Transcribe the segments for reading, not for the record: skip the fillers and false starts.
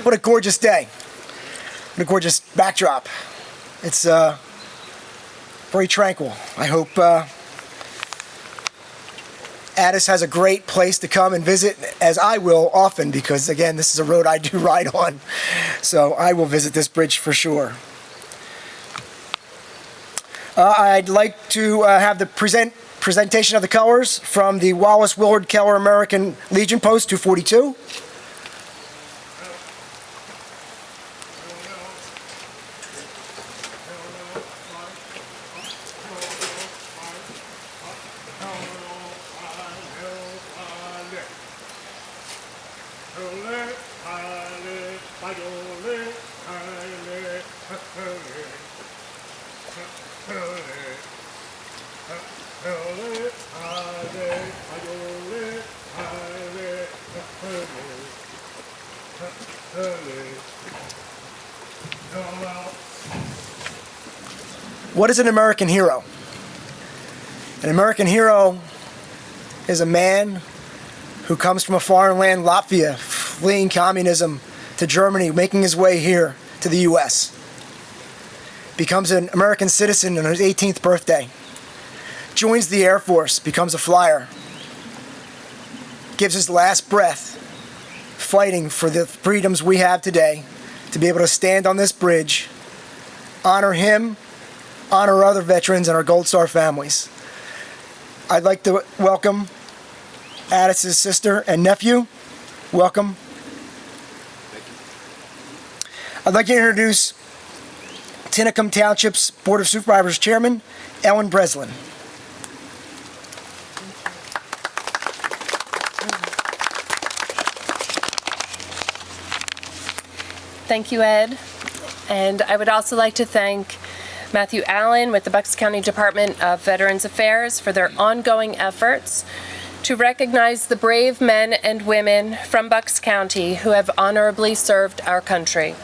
What a gorgeous day. What a gorgeous backdrop. It's very tranquil. I hope Atis has a great place to come and visit, as I will often, because again, this is a road I do ride on. So I will visit this bridge for sure. I'd like to have the presentation of the colors from the Wallace Willard Keller American Legion Post 242. What is an American hero? An American hero is a man who comes from a foreign land, Latvia, fleeing communism to Germany, making his way here to the U.S. Becomes an American citizen on his 18th birthday. Joins the Air Force, becomes a flyer. Gives his last breath fighting for the freedoms we have today, to be able to stand on this bridge, honor him, honor other veterans and our Gold Star families. I'd like to welcome Atis' sister and nephew. Welcome. Thank you. I'd like to introduce Tinicum Township's Board of Supervisors Chairman, Ellen Breslin. Thank you, Ed. And I would also like to thank Matthew Allen with the Bucks County Department of Veterans Affairs for their ongoing efforts to recognize the brave men and women from Bucks County who have honorably served our country.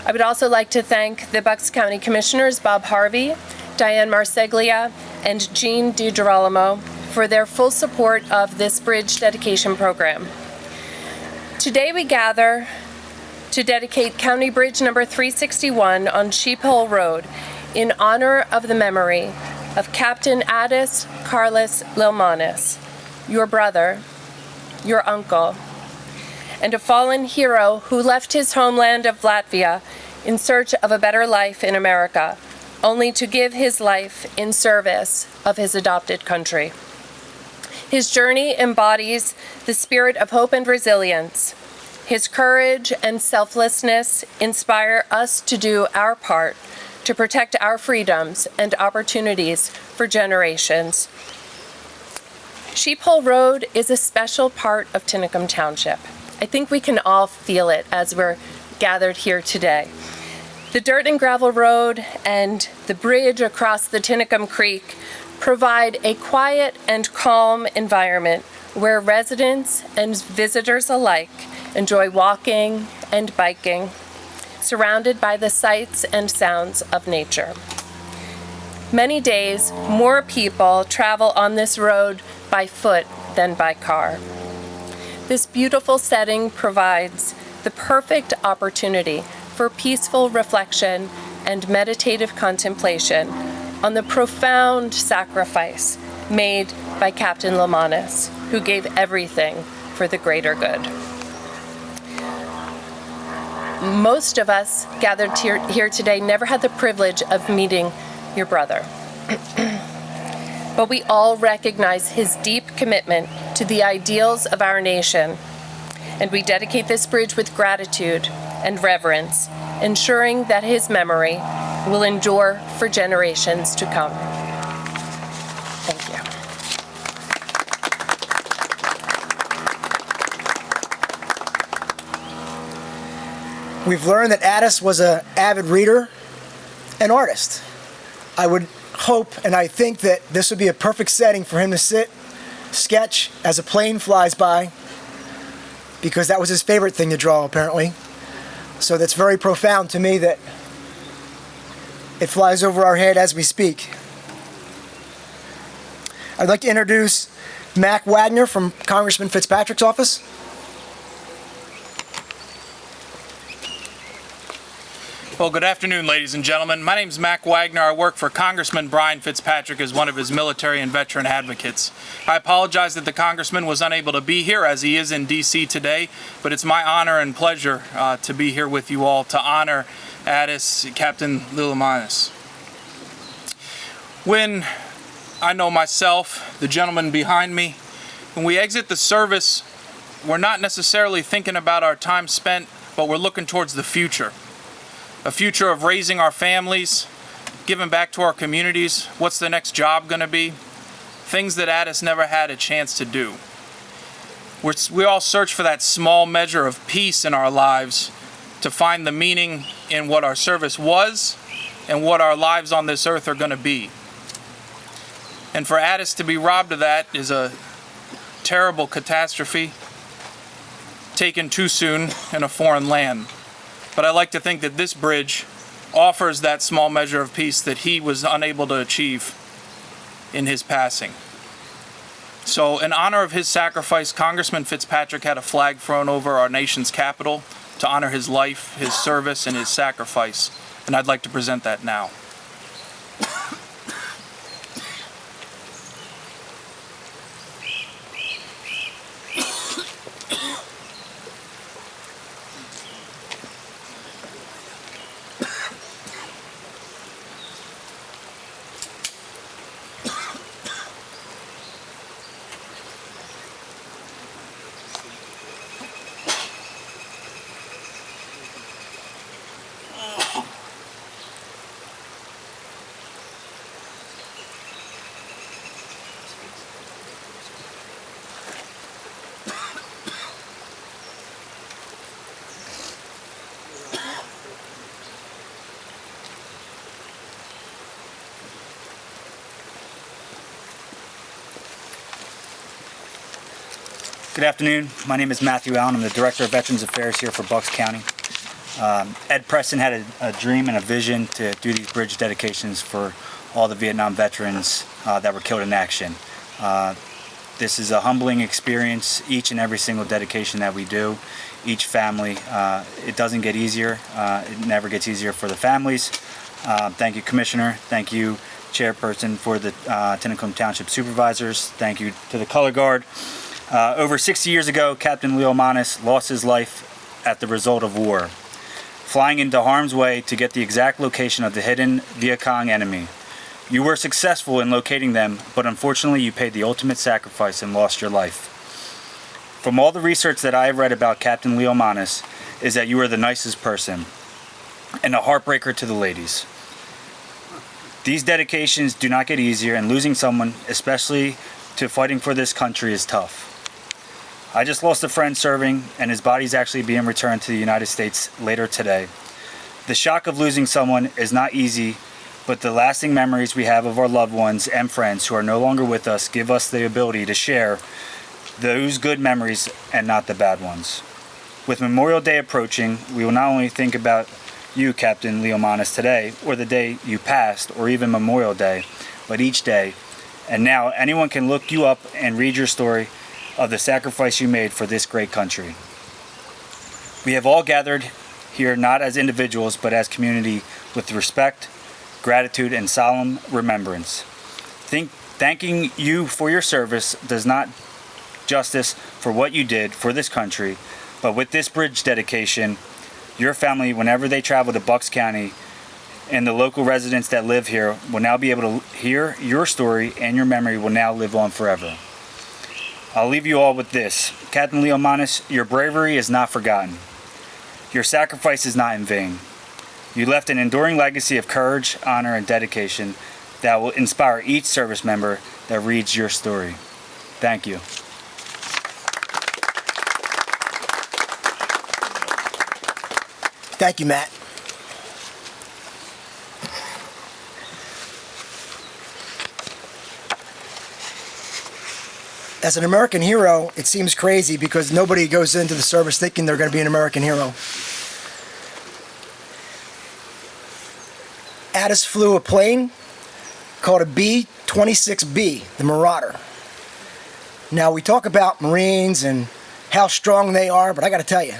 I would also like to thank the Bucks County Commissioners Bob Harvey, Diane Marseglia, and Jean DiGirolamo for their full support of this bridge dedication program. Today we gather to dedicate County Bridge number 361 on Sheep Hole Road in honor of the memory of Captain Atis Karlis Lielmanis, your brother, your uncle, and a fallen hero who left his homeland of Latvia in search of a better life in America, only to give his life in service of his adopted country. His journey embodies the spirit of hope and resilience. His courage and selflessness inspire us to do our part to protect our freedoms and opportunities for generations. Sheep Hole Road is a special part of Tinicum Township. I think we can all feel it as we're gathered here today. The dirt and gravel road and the bridge across the Tinicum Creek provide a quiet and calm environment where residents and visitors alike enjoy walking and biking, surrounded by the sights and sounds of nature. Many days, more people travel on this road by foot than by car. This beautiful setting provides the perfect opportunity for peaceful reflection and meditative contemplation on the profound sacrifice made by Captain Lielmanis, who gave everything for the greater good. Most of us gathered here today never had the privilege of meeting your brother. But we all recognize his deep commitment to the ideals of our nation, and we dedicate this bridge with gratitude and reverence, ensuring that his memory will endure for generations to come. Thank you. We've learned that Atis was an avid reader and artist. I would hope and I think that this would be a perfect setting for him to sit, sketch as a plane flies by, because that was his favorite thing to draw, apparently. So that's very profound to me that it flies over our head as we speak. I'd like to introduce Mac Wagner from Congressman Fitzpatrick's office. Well, good afternoon, ladies and gentlemen. My name is Mac Wagner. I work for Congressman Brian Fitzpatrick as one of his military and veteran advocates. I apologize that the Congressman was unable to be here as he is in D.C. today, but it's my honor and pleasure to be here with you all to honor Atis Captain Lielmanis. When I know myself, the gentleman behind me, when we exit the service, we're not necessarily thinking about our time spent, but we're looking towards the future. A future of raising our families, giving back to our communities. What's the next job going to be? Things that Atis never had a chance to do. We all search for that small measure of peace in our lives to find the meaning in what our service was and what our lives on this earth are going to be. And for Atis to be robbed of that is a terrible catastrophe taken too soon in a foreign land. But I like to think that this bridge offers that small measure of peace that he was unable to achieve in his passing. So in honor of his sacrifice, Congressman Fitzpatrick had a flag thrown over our nation's capital to honor his life, his service, and his sacrifice. And I'd like to present that now. Good afternoon. My name is Matthew Allen. I'm the Director of Veterans Affairs here for Bucks County. Ed Preston had a dream and a vision to do these bridge dedications for all the Vietnam veterans that were killed in action. This is a humbling experience, each and every single dedication that we do, each family. It doesn't get easier. It never gets easier for the families. Thank you, Commissioner. Thank you, Chairperson, for the Tinicum Township Supervisors. Thank you to the Color Guard. Over 60 years ago, Captain Lielmanis lost his life at the result of war, flying into harm's way to get the exact location of the hidden Viet Cong enemy. You were successful in locating them, but unfortunately you paid the ultimate sacrifice and lost your life. From all the research that I have read about Captain Lielmanis is that you are the nicest person and a heartbreaker to the ladies. These dedications do not get easier, and losing someone, especially to fighting for this country, is tough. I just lost a friend serving, and his body is actually being returned to the United States later today. The shock of losing someone is not easy, but the lasting memories we have of our loved ones and friends who are no longer with us give us the ability to share those good memories and not the bad ones. With Memorial Day approaching, we will not only think about you, Captain Lielmanis, today, or the day you passed, or even Memorial Day, but each day. And now anyone can look you up and read your story of the sacrifice you made for this great country. We have all gathered here not as individuals, but as community, with respect, gratitude, and solemn remembrance. Thanking you for your service does not justice for what you did for this country, but with this bridge dedication, your family, whenever they travel to Bucks County, and the local residents that live here will now be able to hear your story, and your memory will now live on forever. I'll leave you all with this. Captain Lielmanis, your bravery is not forgotten. Your sacrifice is not in vain. You left an enduring legacy of courage, honor, and dedication that will inspire each service member that reads your story. Thank you. Thank you, Matt. As an American hero, it seems crazy because nobody goes into the service thinking they're going to be an American hero. Atis flew a plane called a B-26B, the Marauder. Now, we talk about Marines and how strong they are, but I got to tell you,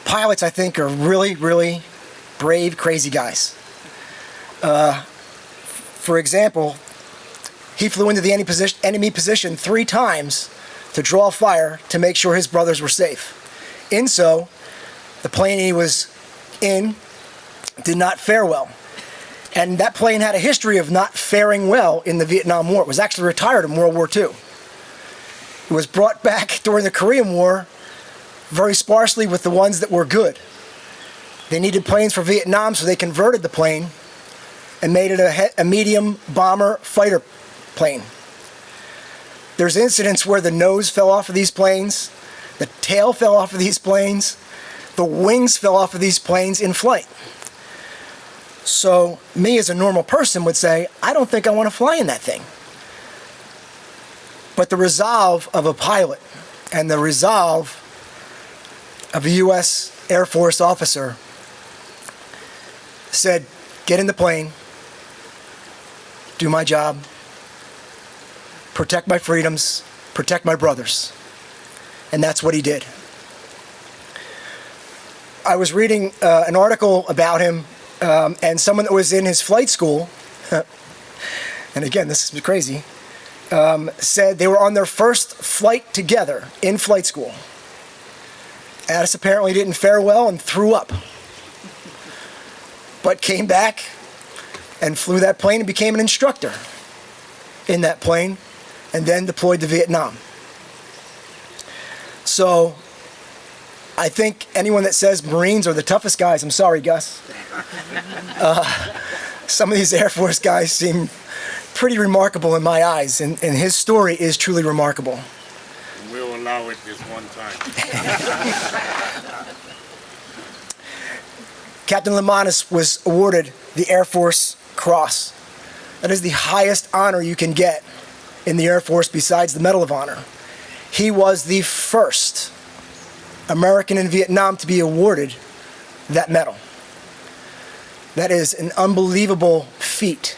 pilots, I think, are really, really brave, crazy guys. For example, he flew into the enemy position 3 times to draw fire to make sure his brothers were safe. The plane he was in did not fare well. And that plane had a history of not faring well in the Vietnam War. It was actually retired in World War II. It was brought back during the Korean War very sparsely with the ones that were good. They needed planes for Vietnam, so they converted the plane and made it a medium bomber fighter plane. There's incidents where the nose fell off of these planes, the tail fell off of these planes, the wings fell off of these planes in flight. So me as a normal person would say, I don't think I want to fly in that thing. But the resolve of a pilot and the resolve of a U.S. Air Force officer said, get in the plane, do my job, protect my freedoms, protect my brothers. And that's what he did. I was reading an article about him and someone that was in his flight school, and again, this is crazy, said they were on their first flight together in flight school. Atis apparently didn't fare well and threw up, but came back and flew that plane and became an instructor in that plane and then deployed to Vietnam. So I think anyone that says Marines are the toughest guys, I'm sorry, Gus. Some of these Air Force guys seem pretty remarkable in my eyes, and his story is truly remarkable. We'll allow it this one time. Captain Lielmanis was awarded the Air Force Cross. That is the highest honor you can get in the Air Force besides the Medal of Honor. He was the first American in Vietnam to be awarded that medal. That is an unbelievable feat.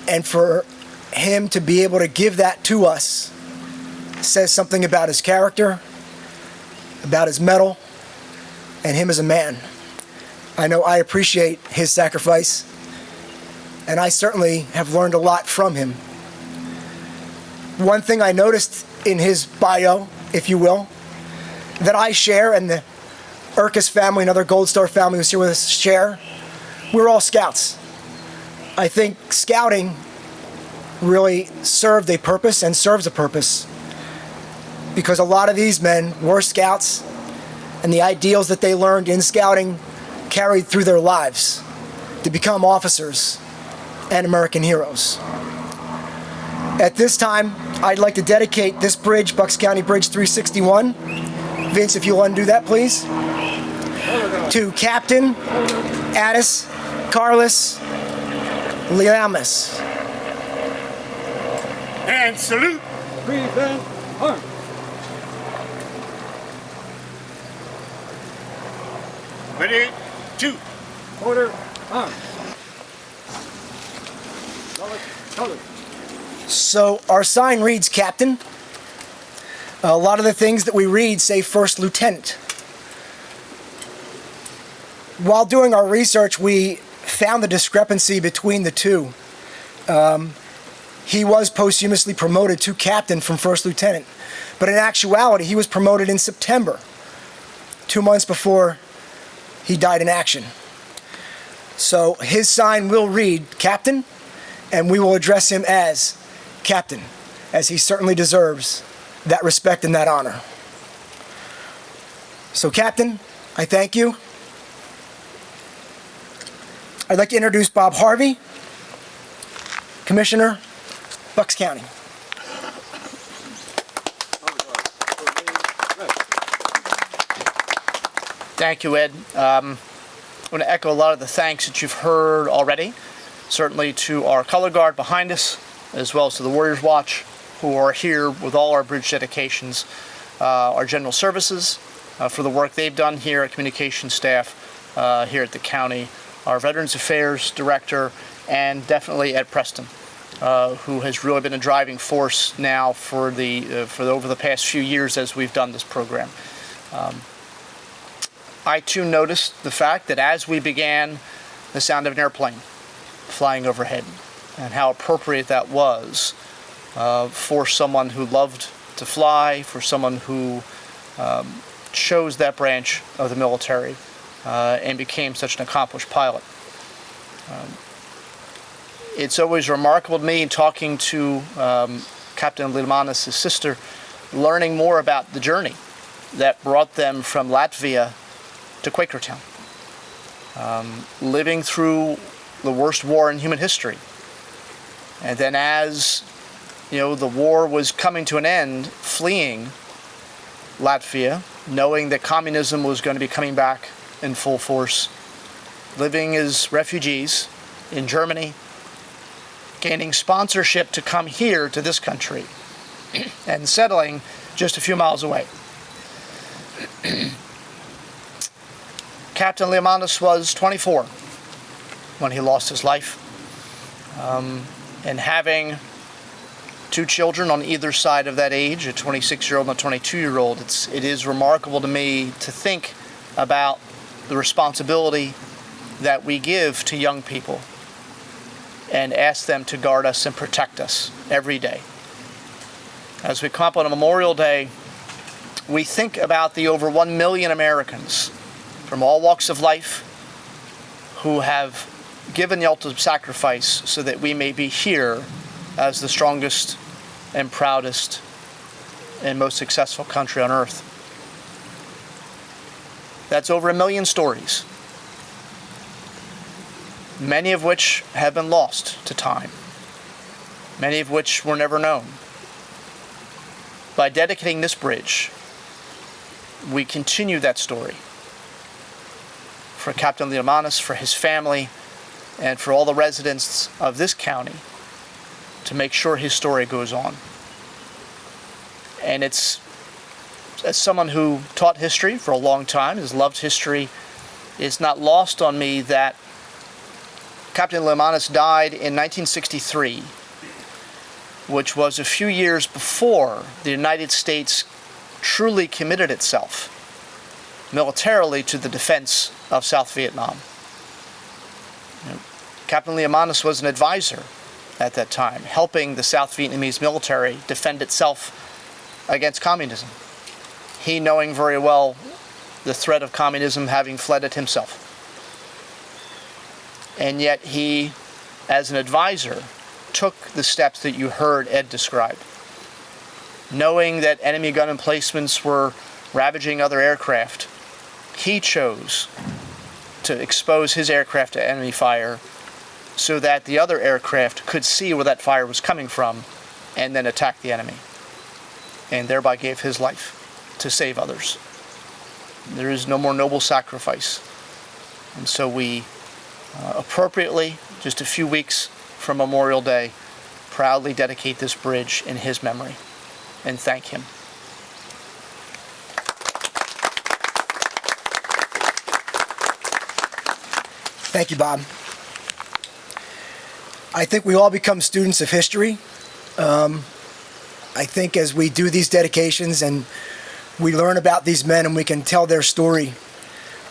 And for him to be able to give that to us says something about his character, about his medal, and him as a man. I know I appreciate his sacrifice, and I certainly have learned a lot from him. One thing I noticed in his bio, if you will, that I share and the Urkus family and other Gold Star family who's here with us share, we're all scouts. I think scouting really served a purpose and serves a purpose because a lot of these men were scouts and the ideals that they learned in scouting carried through their lives to become officers and American heroes. At this time, I'd like to dedicate this bridge, Bucks County Bridge 361. Vince, if you'll undo that, please. To Captain Atis Karlis Lielmanis. And salute. Prevent harm. Ready, 2. Order, arm. Color. So our sign reads Captain. A lot of the things that we read say First Lieutenant. While doing our research, we found the discrepancy between the two. He was posthumously promoted to Captain from First Lieutenant, but in actuality, he was promoted in September, 2 months before he died in action. So his sign will read Captain, and we will address him as Captain, as he certainly deserves that respect and that honor. So Captain, I thank you. I'd like to introduce Bob Harvey, Commissioner, Bucks County. Thank you, Ed. I want to echo a lot of the thanks that you've heard already, certainly to our color guard behind us, as well as to the Warriors Watch, who are here with all our bridge dedications, our general services for the work they've done here, our communication staff here at the county, our Veterans Affairs Director, and definitely Ed Preston, who has really been a driving force now for over the past few years as we've done this program. I too noticed the fact that as we began, the sound of an airplane flying overhead, and how appropriate that was for someone who loved to fly, for someone who chose that branch of the military and became such an accomplished pilot. It's always remarkable to me talking to Captain Lielmanis' sister, learning more about the journey that brought them from Latvia to Quakertown, living through the worst war in human history. And then as the war was coming to an end, fleeing Latvia, knowing that communism was going to be coming back in full force, living as refugees in Germany, gaining sponsorship to come here to this country, and settling just a few miles away. Captain Lielmanis was 24 when he lost his life, and having two children on either side of that age, a 26-year-old and a 22-year-old, it is remarkable to me to think about the responsibility that we give to young people and ask them to guard us and protect us every day. As we come up on a Memorial Day, we think about the over 1 million Americans from all walks of life who have given the ultimate sacrifice so that we may be here as the strongest and proudest and most successful country on earth. That's over 1 million stories, many of which have been lost to time, many of which were never known. By dedicating this bridge, we continue that story for Captain Lielmanis, for his family, and for all the residents of this county to make sure his story goes on. And it's, as someone who taught history for a long time, has loved history, it's not lost on me that Captain Lielmanis died in 1963, which was a few years before the United States truly committed itself militarily to the defense of South Vietnam. Captain Lielmanis was an advisor at that time, helping the South Vietnamese military defend itself against communism. He knowing very well the threat of communism, having fled it himself. And yet he, as an advisor, took the steps that you heard Ed describe. Knowing that enemy gun emplacements were ravaging other aircraft, he chose to expose his aircraft to enemy fire so that the other aircraft could see where that fire was coming from and then attack the enemy, and thereby gave his life to save others. There is no more noble sacrifice. And so we appropriately, just a few weeks from Memorial Day, proudly dedicate this bridge in his memory and thank him. Thank you, Bob. I think we all become students of history. I think as we do these dedications and we learn about these men and we can tell their story,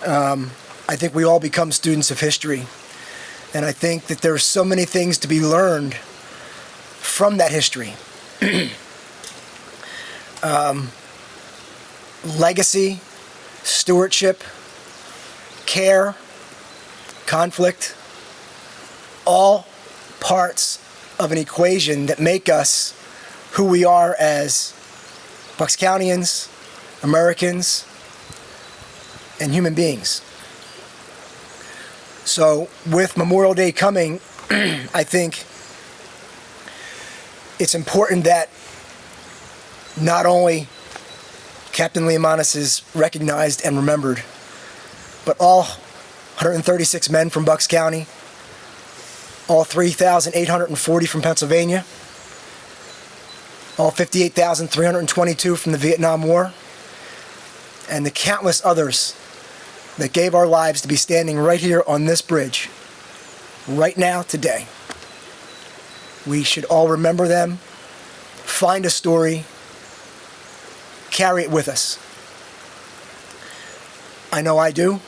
I think we all become students of history. And I think that there's so many things to be learned from that history. Legacy, stewardship, care, conflict, all parts of an equation that make us who we are as Bucks Countyans, Americans, and human beings. So with Memorial Day coming, I think it's important that not only Captain Lielmanis is recognized and remembered, but all 136 men from Bucks County, all 3,840 from Pennsylvania, all 58,322 from the Vietnam War, and the countless others that gave our lives to be standing right here on this bridge, right now, today. We should all remember them, find a story, carry it with us. I know I do.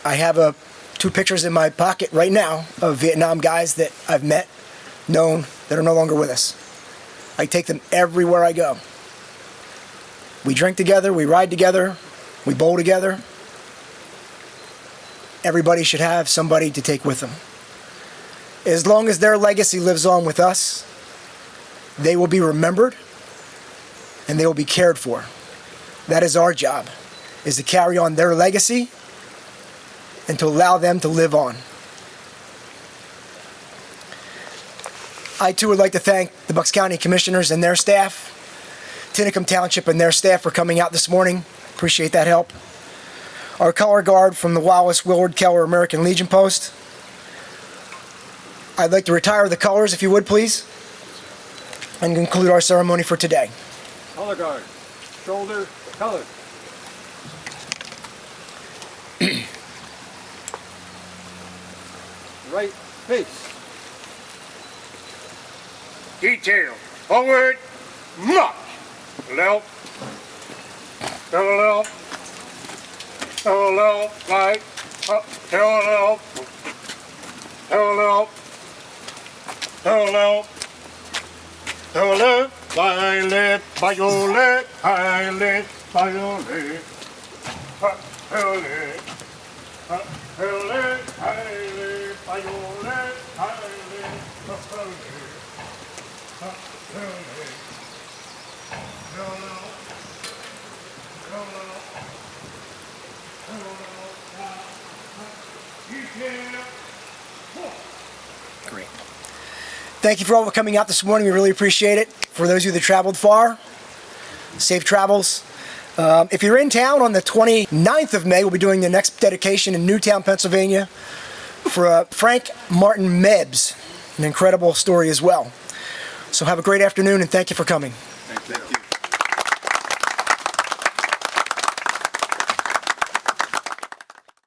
I have two pictures in my pocket right now of Vietnam guys that I've met, known, that are no longer with us. I take them everywhere I go. We drink together, we ride together, we bowl together. Everybody should have somebody to take with them. As long as their legacy lives on with us, they will be remembered and they will be cared for. That is our job, is to carry on their legacy and to allow them to live on. I too would like to thank the Bucks County Commissioners and their staff, Tinicum Township and their staff for coming out this morning. Appreciate that help. Our color guard from the Wallace Willard Keller American Legion Post. I'd like to retire the colors, if you would, please, and conclude our ceremony for today. Color guard. Shoulder, color. Right face. Detail. Forward. March. Left. To the left. To the left. Right. Up. To the left. To the left. To the left. To the left. Violet, violet, violet, violet. Up. To the left. Up. To the left. Violet, violet, violet, violet. Great. Thank you for all coming out this morning. We really appreciate it. For those of you that traveled far, safe travels. If you're in town on the 29th of May, we'll be doing the next dedication in Newtown, Pennsylvania for Frank Martin Mebbs. An incredible story as well. So have a great afternoon and thank you for coming. Thank you.